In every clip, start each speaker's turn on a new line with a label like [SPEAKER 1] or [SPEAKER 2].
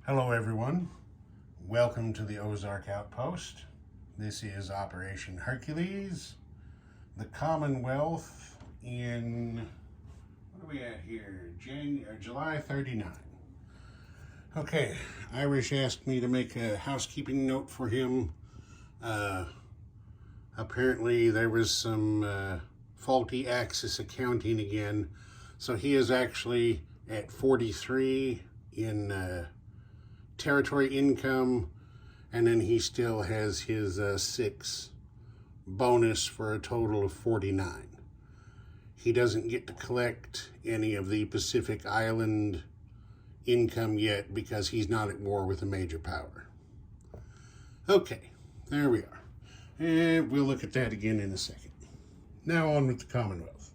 [SPEAKER 1] Hello everyone, welcome to the Ozark Outpost. This is Operation Hercules, the Commonwealth in, what are we at here, July 39. Okay, Irish asked me to make a housekeeping note for him. Apparently there was some faulty Axis accounting again, so he is actually at 43 in territory income, and then he still has his 6 bonus for a total of 49. He doesn't get to collect any of the Pacific Island income yet because he's not at war with a major power. Okay, there we are. And we'll look at that again in a second. Now on with the Commonwealth.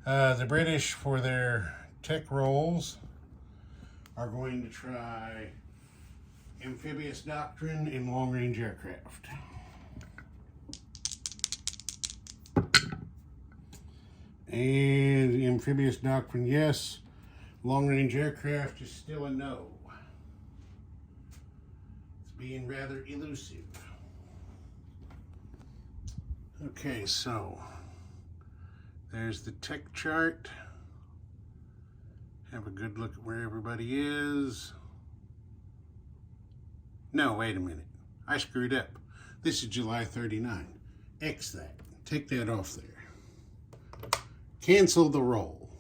[SPEAKER 1] The British, for their tech rolls, are going to try amphibious doctrine in long-range aircraft. And amphibious doctrine, yes. Long-range aircraft is still a no. It's being rather elusive. Okay, so there's the tech chart. Have a good look at where everybody is. No, wait a minute. I screwed up. This is July 39. X that. Take that off there. Cancel the roll.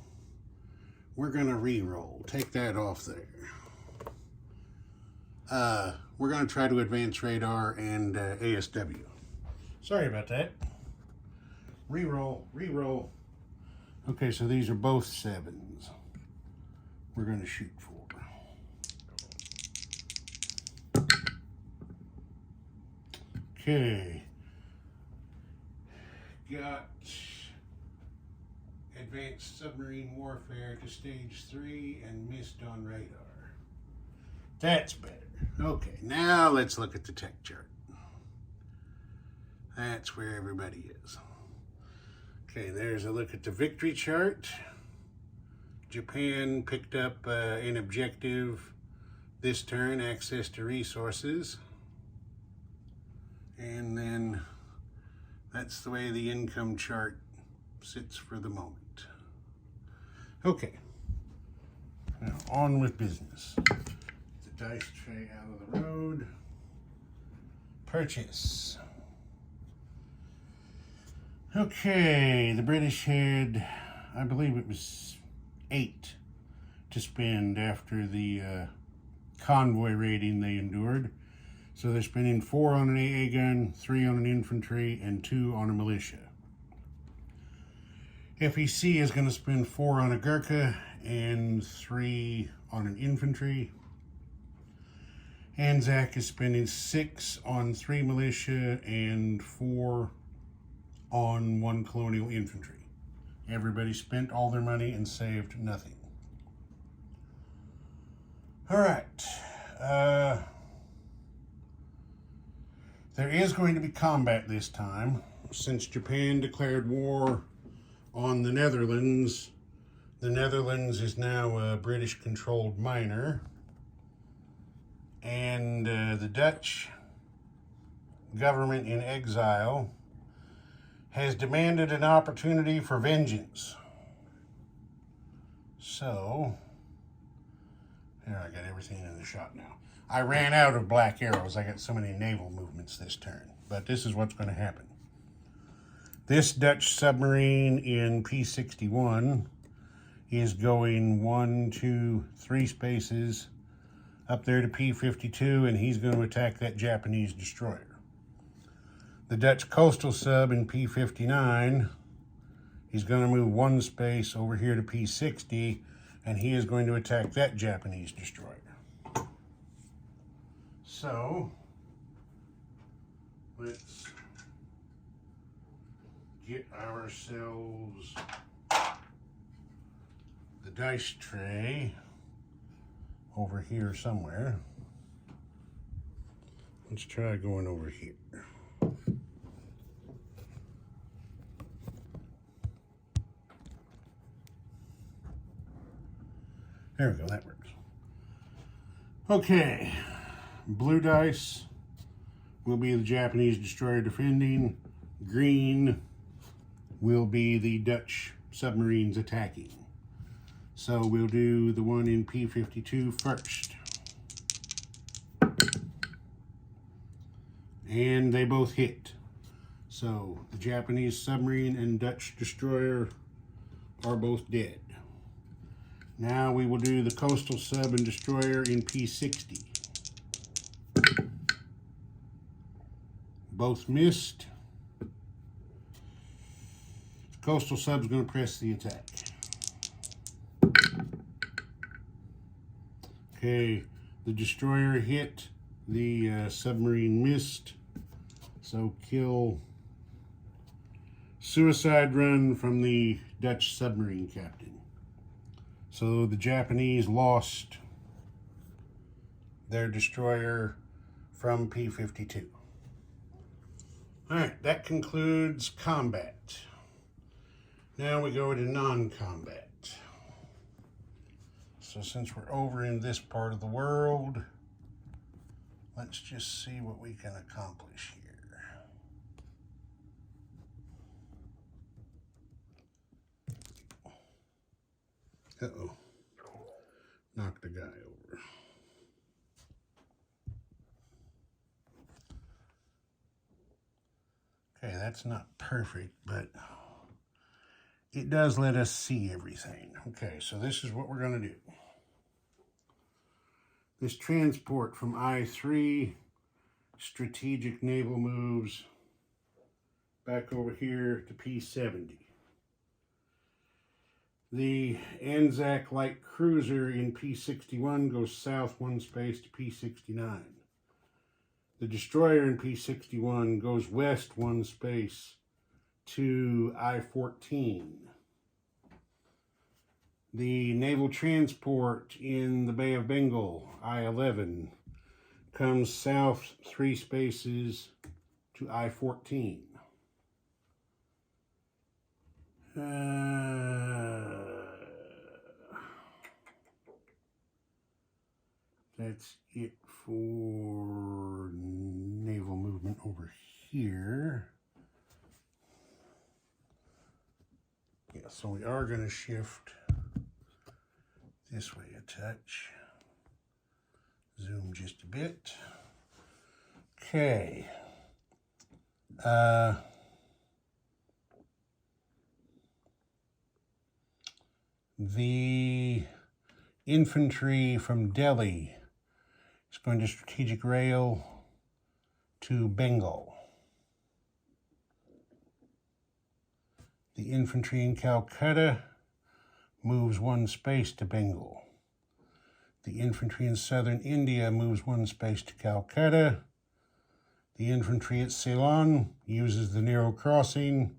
[SPEAKER 1] We're going to re-roll. Take that off there. We're going to try to advance radar and ASW. Sorry about that. Re-roll, re-roll. Okay, so these are both 7s. We're going to shoot for. Okay. Got advanced submarine warfare to stage 3 and missed on radar. That's better. Okay, now let's look at the tech chart. That's where everybody is. Okay, there's a look at the victory chart. Japan picked up an objective this turn, access to resources. And then that's the way the income chart sits for the moment. Okay, now on with business. Get the dice tray out of the road. Purchase. Okay, the British had, I believe it was 8 to spend after the convoy raiding they endured. So they're spending 4 on an AA gun, 3 on an infantry, and 2 on a militia. FEC is going to spend 4 on a Gurkha and 3 on an infantry. Anzac is spending 6 on 3 militia and 4 on 1 colonial infantry. Everybody spent all their money and saved nothing. All right. There is going to be combat this time. Since Japan declared war on the Netherlands is now a British-controlled minor. And the Dutch government in exile has demanded an opportunity for vengeance. So, here, I got everything in the shot now. I ran out of black arrows. I got so many naval movements this turn. But this is what's going to happen. This Dutch submarine in P61 is going 1, 2, 3 spaces up there to P52, and he's going to attack that Japanese destroyer. The Dutch coastal sub in P59, he's going to move 1 space over here to P60, and he is going to attack that Japanese destroyer. So, let's get ourselves the dice tray over here somewhere. Let's try going over here. There we go, that works. Okay, blue dice will be the Japanese destroyer defending. Green will be the Dutch submarines attacking. So we'll do the one in P-52 first. And they both hit. So the Japanese submarine and Dutch destroyer are both dead. Now we will do the coastal sub and destroyer in P-60. Both missed. The coastal sub's going to press the attack. Okay, the destroyer hit, the submarine missed. So kill, suicide run from the Dutch submarine captain. So the Japanese lost their destroyer from P-52. All right, that concludes combat. Now we go to non-combat. So since we're over in this part of the world, let's just see what we can accomplish here. Uh-oh. Knocked the guy over. Okay, that's not perfect, but it does let us see everything. Okay, so this is what we're going to do. This transport from I-3, strategic naval moves, back over here to P-70. The Anzac light cruiser in P-61 goes south one space to P-69. The destroyer in P-61 goes west one space to I-14. The naval transport in the Bay of Bengal, I-11, comes south 3 spaces to I-14. That's it for naval movement over here. Yeah, so we are going to shift this way a touch. Zoom just a bit. Okay. The infantry from Delhi is going to strategic rail to Bengal. The infantry in Calcutta moves 1 space to Bengal. The infantry in southern India moves 1 space to Calcutta. The infantry at Ceylon uses the narrow crossing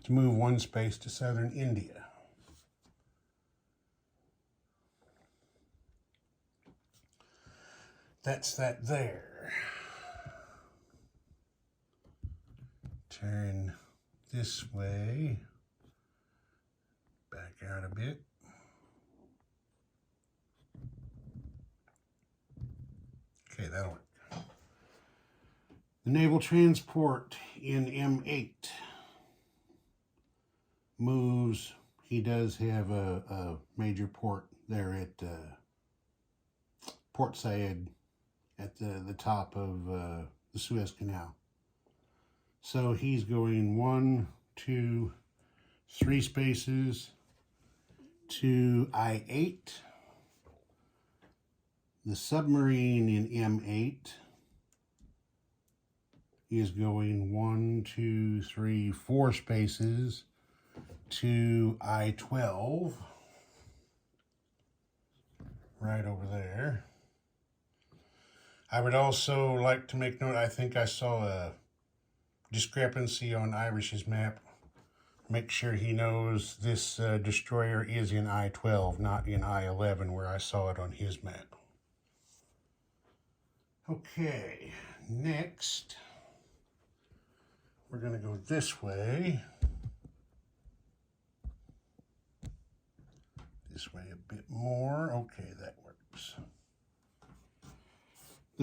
[SPEAKER 1] to move 1 space to southern India. That's that there. Turn this way. Back out a bit. Okay, that'll work. The naval transport in M8 moves. He does have a major port there at Port Said at the top of the Suez Canal. So he's going 1, 2, 3 spaces to I-8. The submarine in M8 is going 1, 2, 3, 4 spaces to I-12. Right over there. I would also like to make note, I think I saw a discrepancy on Irish's map. Make sure he knows this destroyer is in I-12, not in I-11 where I saw it on his map. Okay, next, we're going to go this way. This way a bit more. Okay, that works.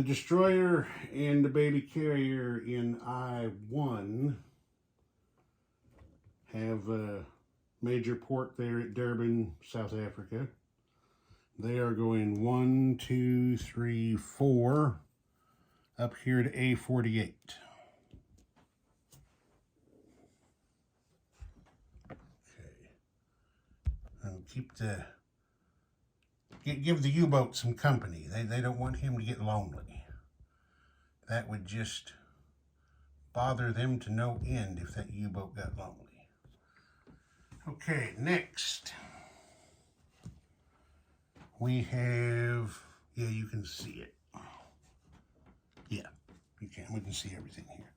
[SPEAKER 1] The destroyer and the baby carrier in I-1 have a major port there at Durban, South Africa. They are going 1, 2, 3, 4 up here to A48. Okay. And give the U-boat some company. They don't want him to get lonely. That would just bother them to no end if that U-boat got lonely. Okay, next we have, yeah, you can see it. Yeah, you can. We can see everything here.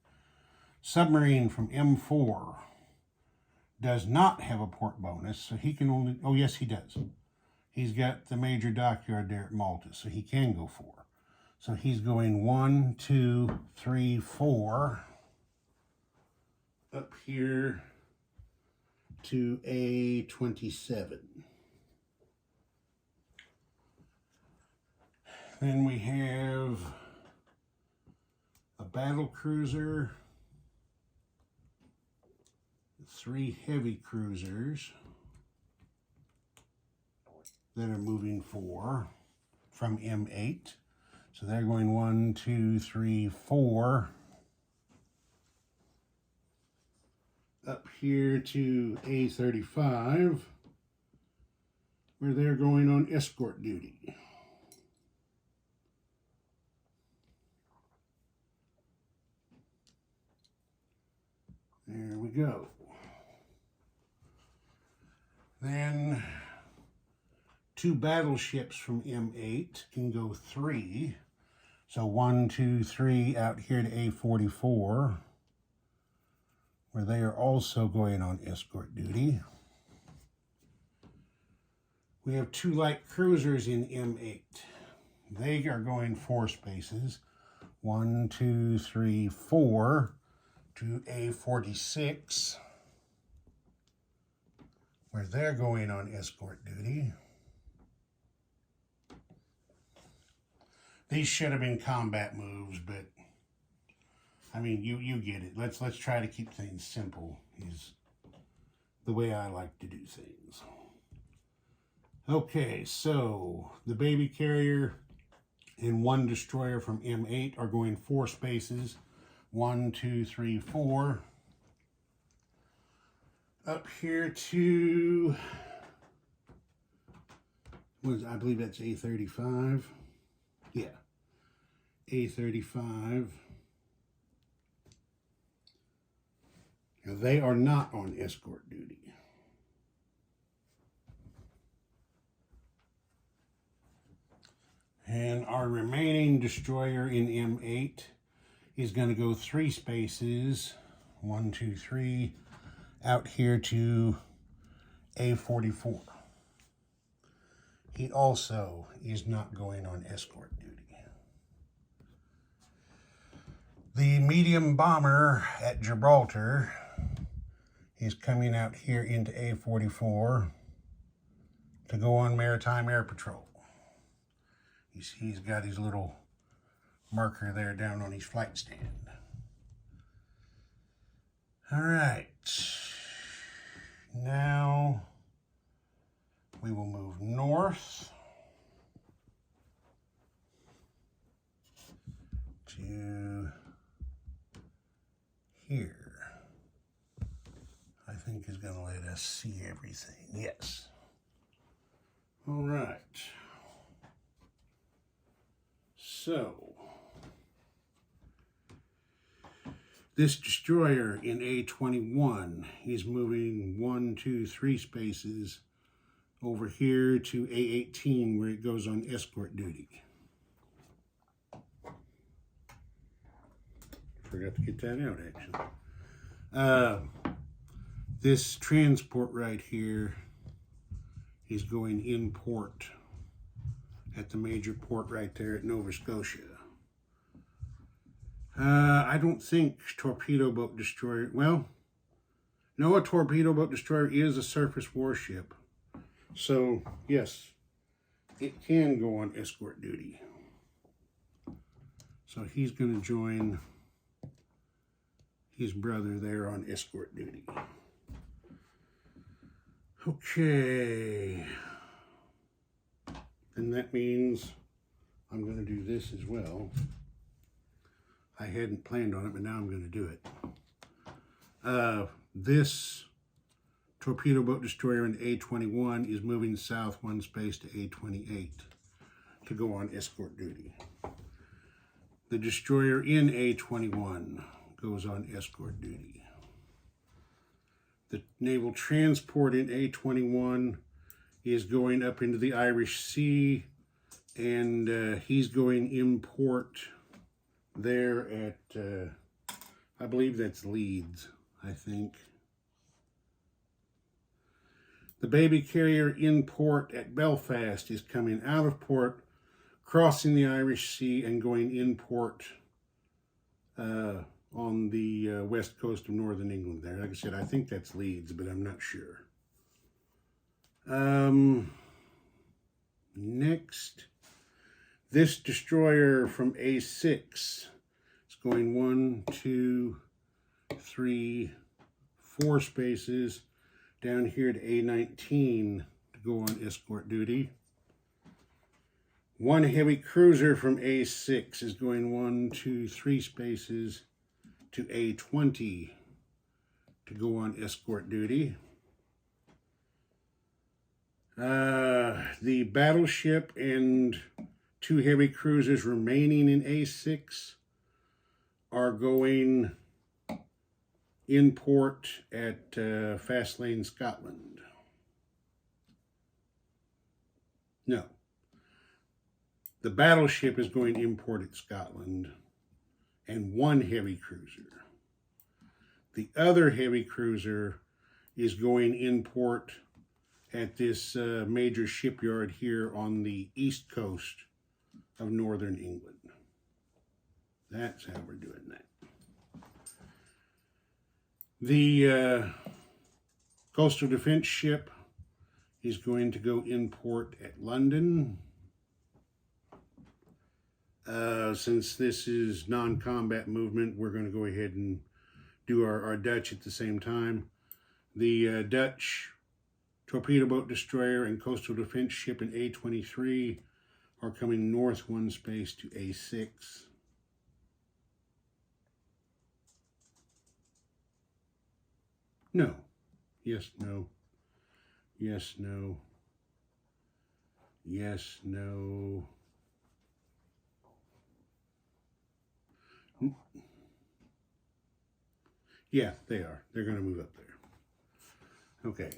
[SPEAKER 1] Submarine from M4 does not have a port bonus, so he can only, oh yes he does. He's got the major dockyard there at Malta, so he can go 4. So he's going 1, 2, 3, 4 up here to A27. Then we have a battle cruiser, 3 heavy cruisers that are moving 4 from M8. So they're going 1, 2, 3, 4 up here to A35, where they're going on escort duty. There we go. Then 2 battleships from M8 can go 3. So 1, 2, 3 out here to A44, where they are also going on escort duty. We have 2 light cruisers in M8. They are going 4 spaces. 1, 2, 3, 4 to A46, where they're going on escort duty. These should have been combat moves, but I mean, you get it. Let's try to keep things simple is the way I like to do things. Okay, so the baby carrier and 1 destroyer from M8 are going 4 spaces. 1, 2, 3, 4. Up here to, I believe that's A35. Yeah, A35. Now they are not on escort duty. And our remaining destroyer in M8 is going to go 3 spaces, 1, 2, 3, out here to A44. He also is not going on escort duty. The medium bomber at Gibraltar is coming out here into A44 to go on maritime air patrol. He's got his little marker there down on his flight stand. All right, now we will move north to here. I think is going to let us see everything. Yes. All right. So, this destroyer in A21 is moving 1, 2, 3 spaces over here to A18 where it goes on escort duty. Forgot to get that out actually. This transport right here is going in port at the major port right there at Nova Scotia. I don't think torpedo boat destroyer, well, no, a torpedo boat destroyer is a surface warship. So, yes, it can go on escort duty. So he's going to join his brother there on escort duty. Okay. And that means I'm going to do this as well. I hadn't planned on it, but now I'm going to do it. This torpedo boat destroyer in A-21 is moving south one space to A-28 to go on escort duty. The destroyer in A-21 goes on escort duty. The naval transport in A-21 is going up into the Irish Sea, and he's going import there at, I believe that's Leeds, I think. The baby carrier in port at Belfast is coming out of port, crossing the Irish Sea and going in port on the west coast of northern England there. Like I said, I think that's Leeds, but I'm not sure. Next, this destroyer from A6 is going 1, 2, 3, 4 spaces down here to A19 to go on escort duty. One heavy cruiser from A6 is going 1, 2, 3 spaces to A20 to go on escort duty. The battleship and 2 heavy cruisers remaining in A6 are going in port at Fastlane, Scotland. No. The battleship is going in port at Scotland and 1 heavy cruiser. The other heavy cruiser is going in port at this major shipyard here on the east coast of northern England. That's how we're doing that. The coastal defense ship is going to go in port at London. Since this is non-combat movement, we're going to go ahead and do our Dutch at the same time. The Dutch torpedo boat destroyer and coastal defense ship in A23 are coming north one space to A6. No. Yes, no. Yes, no. Yes, no. Yeah, they are. They're going to move up there. Okay.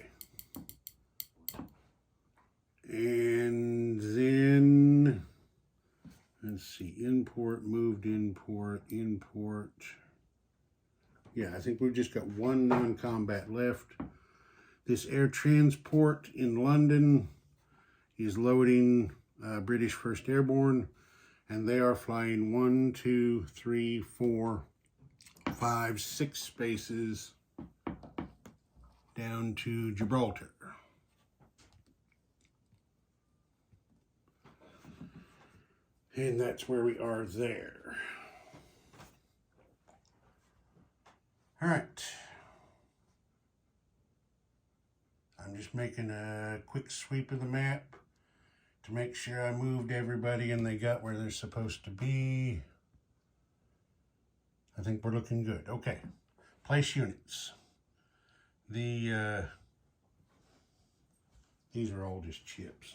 [SPEAKER 1] And then, let's see, import, moved import, import. Yeah, I think we've just got 1 non-combat left. This air transport in London is loading British 1st Airborne, and they are flying 1, 2, 3, 4, 5, 6 spaces down to Gibraltar. And that's where we are there. All right. I'm just making a quick sweep of the map to make sure I moved everybody and they got where they're supposed to be. I think we're looking good. Okay. Place units. These are all just chips.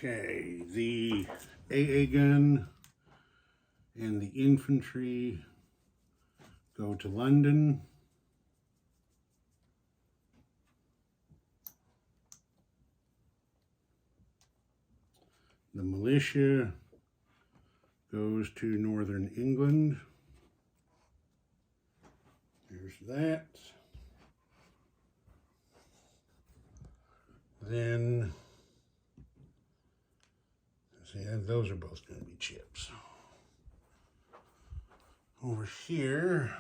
[SPEAKER 1] Okay, the AA gun and the infantry go to London. The militia goes to northern England. There's that. Then, see, those are both going to be chips. Over here,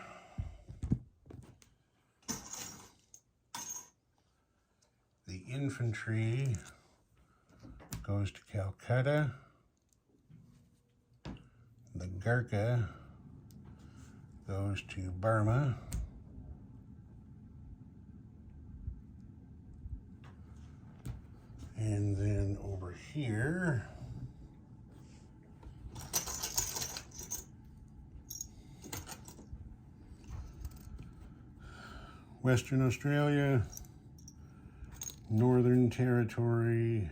[SPEAKER 1] the infantry goes to Calcutta. The Gurkha goes to Burma. And then over here, Western Australia, Northern Territory,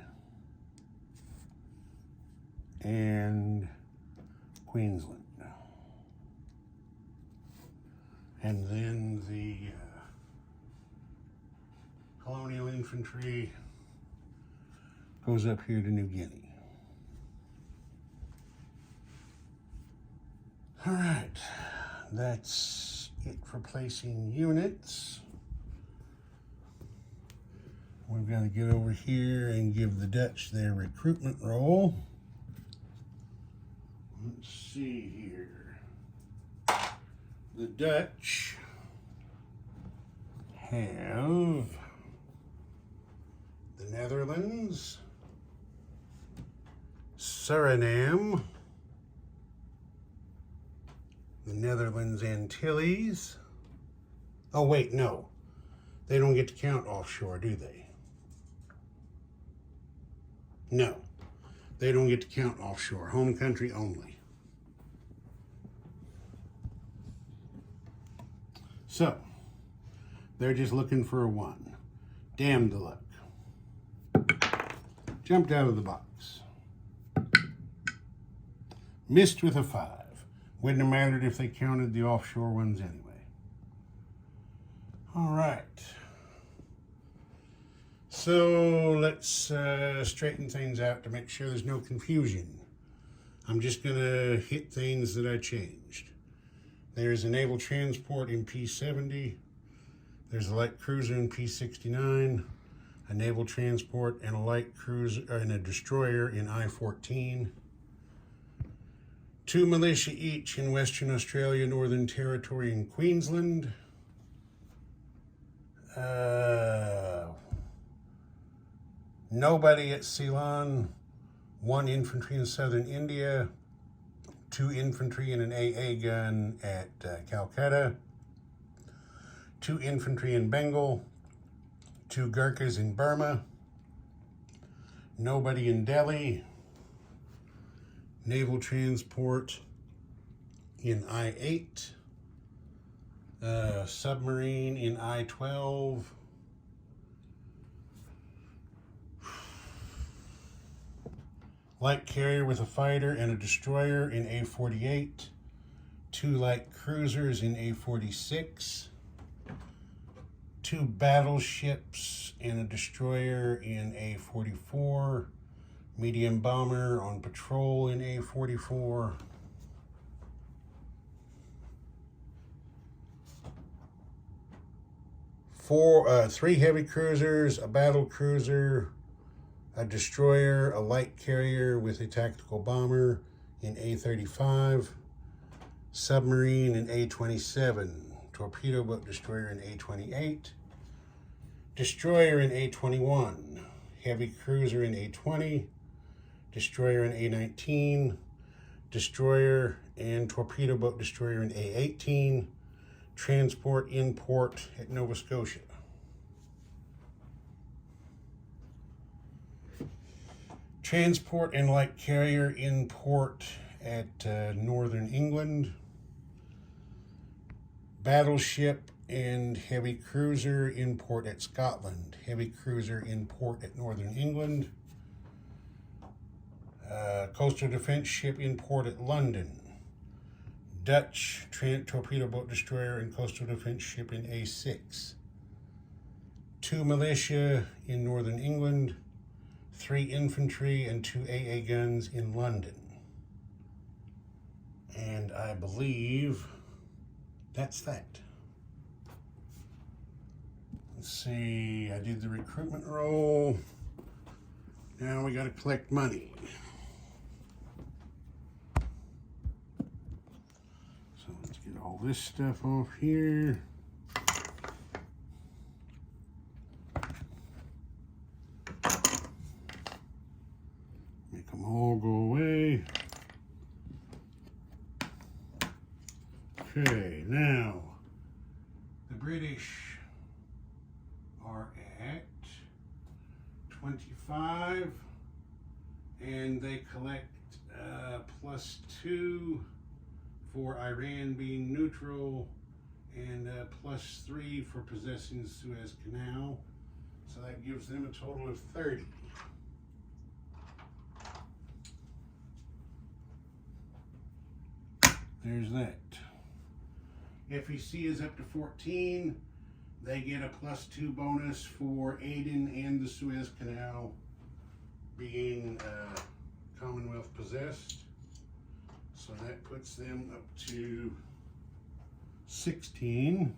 [SPEAKER 1] and Queensland. And then the colonial infantry goes up here to New Guinea. All right, that's it for placing units. We've got to get over here and give the Dutch their recruitment roll. Let's see here. The Dutch have the Netherlands, Suriname, the Netherlands Antilles. Oh wait, no. They don't get to count offshore, do they? No. They don't get to count offshore. Home country only. So, they're just looking for a 1. Damn the luck. Jumped out of the box. Missed with a 5. Wouldn't have mattered if they counted the offshore ones anyway. All right. So let's straighten things out to make sure there's no confusion. I'm just going to hit things that I changed. There's a naval transport in P-70. There's a light cruiser in P-69. A naval transport and a light cruiser and a destroyer in I-14. 2 militia each in Western Australia, Northern Territory, and Queensland. Nobody at Ceylon. 1 infantry in Southern India. 2 infantry and an AA gun at Calcutta. 2 infantry in Bengal. 2 Gurkhas in Burma. Nobody in Delhi. Naval transport in I-8. Submarine in I-12. Light carrier with a fighter and a destroyer in A-48. 2 light cruisers in A-46. 2 battleships and a destroyer in A-44. Medium bomber on patrol in A-44. 3 heavy cruisers, a battle cruiser, a destroyer, a light carrier with a tactical bomber in A-35, submarine in A-27, torpedo boat destroyer in A-28, destroyer in A-21, heavy cruiser in A-20, destroyer in A-19, destroyer and torpedo boat destroyer in A-18, transport in port at Nova Scotia. Transport and light carrier in port at Northern England. Battleship and heavy cruiser in port at Scotland. Heavy cruiser in port at Northern England. Coastal defense ship in port at London. Dutch torpedo boat destroyer and coastal defense ship in A6. 2 militia in Northern England. 3 infantry and 2 AA guns in London. And I believe that's that. Let's see, I did the recruitment roll. Now we got to collect money. So let's get all this stuff off here. Okay, now the British are at 25, and they collect +2 for Iran being neutral, and +3 for possessing the Suez Canal. So that gives them a total of 30. There's that. FEC is up to 14. They get a +2 bonus for Aden and the Suez Canal being Commonwealth possessed. So that puts them up to 16.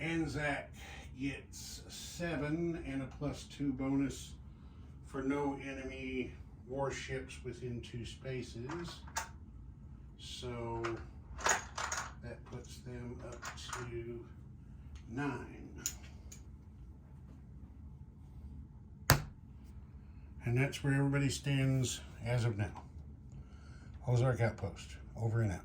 [SPEAKER 1] Anzac gets 7 and a +2 bonus for no enemy warships within 2 spaces. So that puts them up to 9. And that's where everybody stands as of now. Ozark Outpost, over and out.